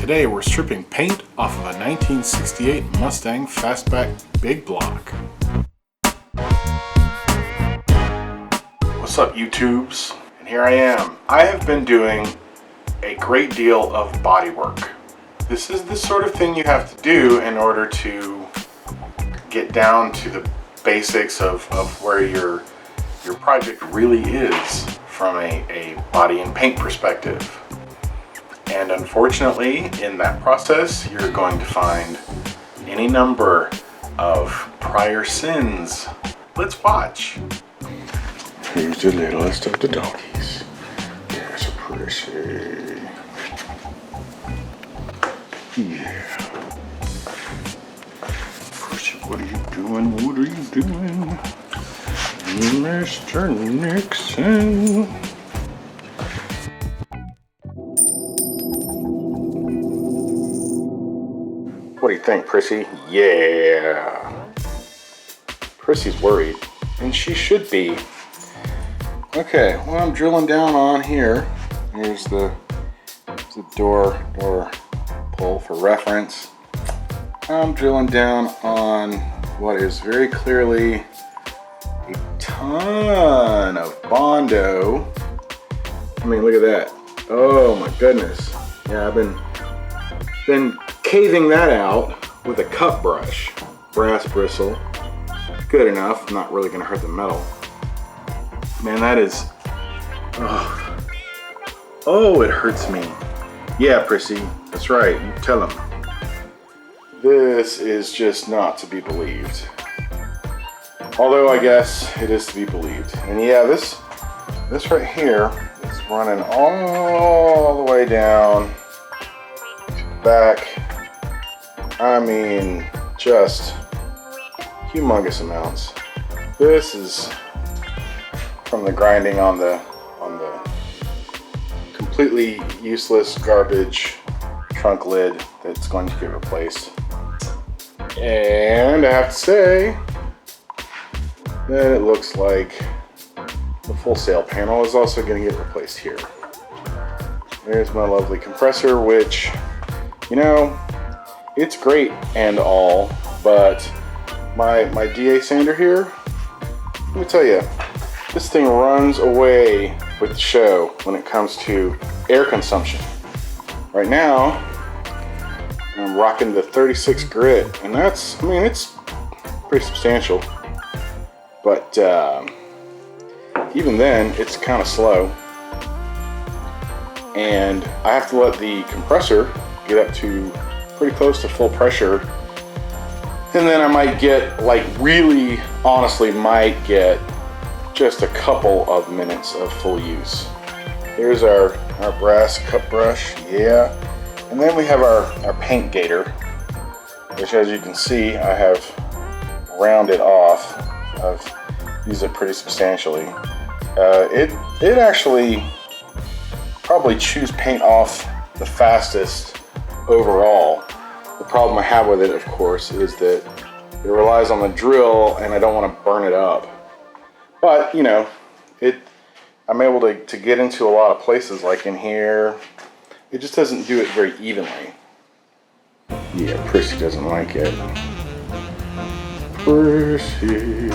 Today we're stripping paint off of a 1968 Mustang Fastback big block. What's up, YouTubes? And here I am. I have been doing a great deal of body work. This is the sort of thing you have to do in order to get down to the basics of where your project really is from a body and paint perspective. And unfortunately, in that process, you're going to find any number of prior sins. Let's watch. Here's the littlest of the doggies. There's a Prissy. Yeah. Prissy, what are you doing? What are you doing? Mr. Nixon. What do you think, Prissy? Yeah. Prissy's worried, and she should be. Okay, well, I'm drilling down on here. Here's the door pull for reference. I'm drilling down on what is very clearly a ton of Bondo. I mean, look at that. Oh my goodness. Yeah, I've been caving that out with a cut brush. Brass bristle. Good enough. Not really going to hurt the metal. Man, that is... Oh, it hurts me. Yeah, Prissy. That's right. You tell him. This is just not to be believed. Although I guess it is to be believed. And yeah, this right here is running all the way down to the back. I mean, just humongous amounts. This is from the grinding on the completely useless garbage trunk lid that's going to get replaced. And I have to say that it looks like the full sail panel is also going to get replaced here. There's my lovely compressor, which, you know, it's great and all, but my DA sander here, let me tell you, this thing runs away with the show when it comes to air consumption. Right now, I'm rocking the 36 grit, and that's, I mean, it's pretty substantial. But even then, it's kind of slow. And I have to let the compressor get up to pretty close to full pressure. And then I might get, like, really, honestly, might get just a couple of minutes of full use. Here's our brass cut brush, yeah. And then we have our paint gator, which, as you can see, I have rounded off. I've used it pretty substantially. It actually probably chews paint off the fastest overall. The problem I have with it, of course, is that it relies on the drill, and I don't want to burn it up. But, you know, I'm able to get into a lot of places, like in here. It just doesn't do it very evenly. Yeah, Prissy doesn't like it. Prissy.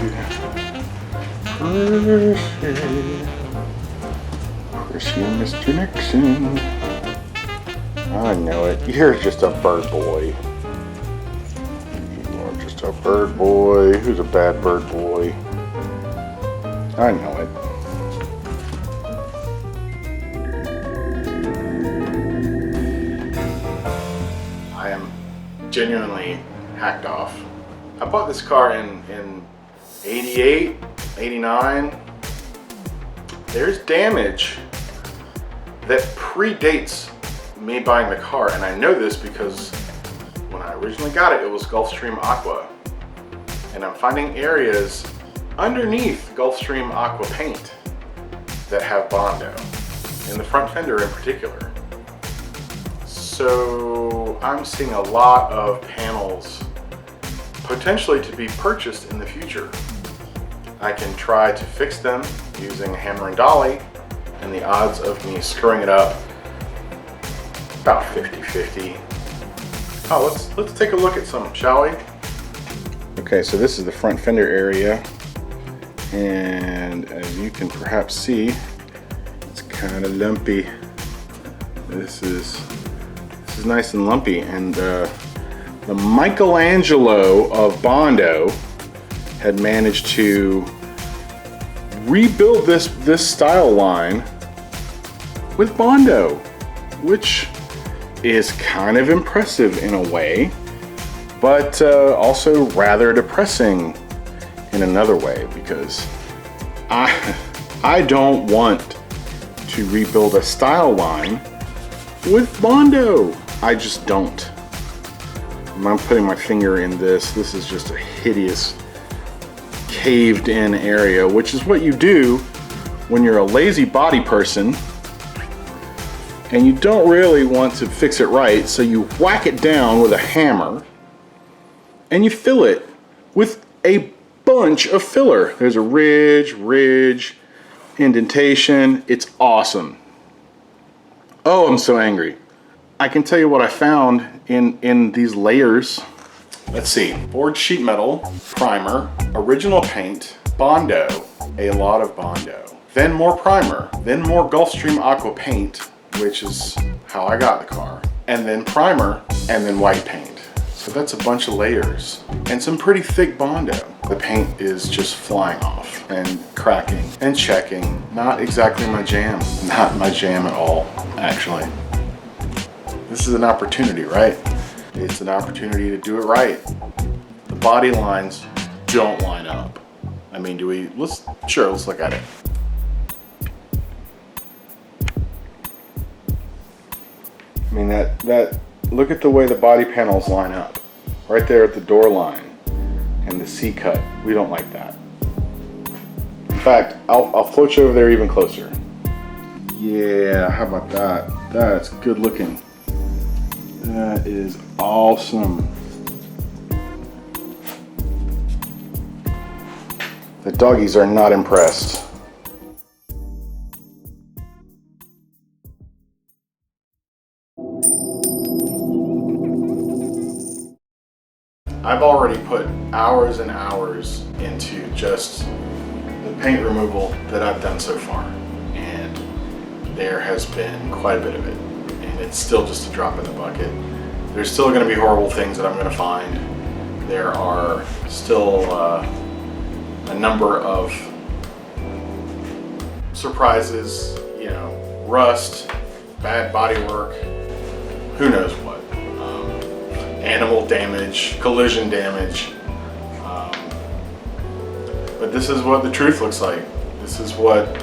Prissy and Mr. Nixon. I know it. You're just a bird boy. You are just a bird boy. Who's a bad bird boy? I know it. I am genuinely hacked off. I bought this car in 88, 89. There's damage that predates me buying the car, and I know this because when I originally got it, it was Gulfstream Aqua. And I'm finding areas underneath Gulfstream Aqua paint that have Bondo, in the front fender in particular. So I'm seeing a lot of panels potentially to be purchased in the future. I can try to fix them using a hammer and dolly, and the odds of me screwing it up About 50-50. Oh, let's take a look at some, shall we? Okay, so this is the front fender area, and as you can perhaps see, it's kind of lumpy. This is nice and lumpy, and the Michelangelo of Bondo had managed to rebuild this style line with Bondo, which is kind of impressive in a way, but also rather depressing in another way, because I don't want to rebuild a style line with Bondo. I just don't. I'm putting my finger in this. This is just a hideous caved in area, which is what you do when you're a lazy body person and you don't really want to fix it right, so you whack it down with a hammer and you fill it with a bunch of filler. There's a ridge, indentation. It's awesome. Oh, I'm so angry. I can tell you what I found in these layers. Let's see, forged sheet metal, primer, original paint, Bondo, a lot of Bondo, then more primer, then more Gulfstream Aqua paint, which is how I got the car, and then primer, and then white paint. So that's a bunch of layers, and some pretty thick Bondo. The paint is just flying off, and cracking, and checking. Not exactly my jam. Not my jam at all, actually. This is an opportunity, right? It's an opportunity to do it right. The body lines don't line up. I mean, let's look at it. I mean, look at the way the body panels line up. Right there at the door line and the C-cut. We don't like that. In fact, I'll float you over there even closer. Yeah, how about that? That's good looking. That is awesome. The doggies are not impressed. I've already put hours and hours into just the paint removal that I've done so far, and there has been quite a bit of it, and it's still just a drop in the bucket. There's still going to be horrible things that I'm going to find. There are still a number of surprises, rust, bad bodywork, who knows what. Animal damage, collision damage. But this is what the truth looks like. This is what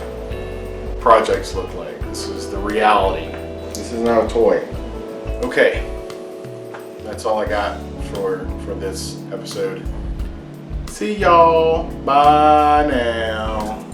projects look like. This is the reality. This is not a toy. Okay, that's all I got for this episode. See y'all. Bye now.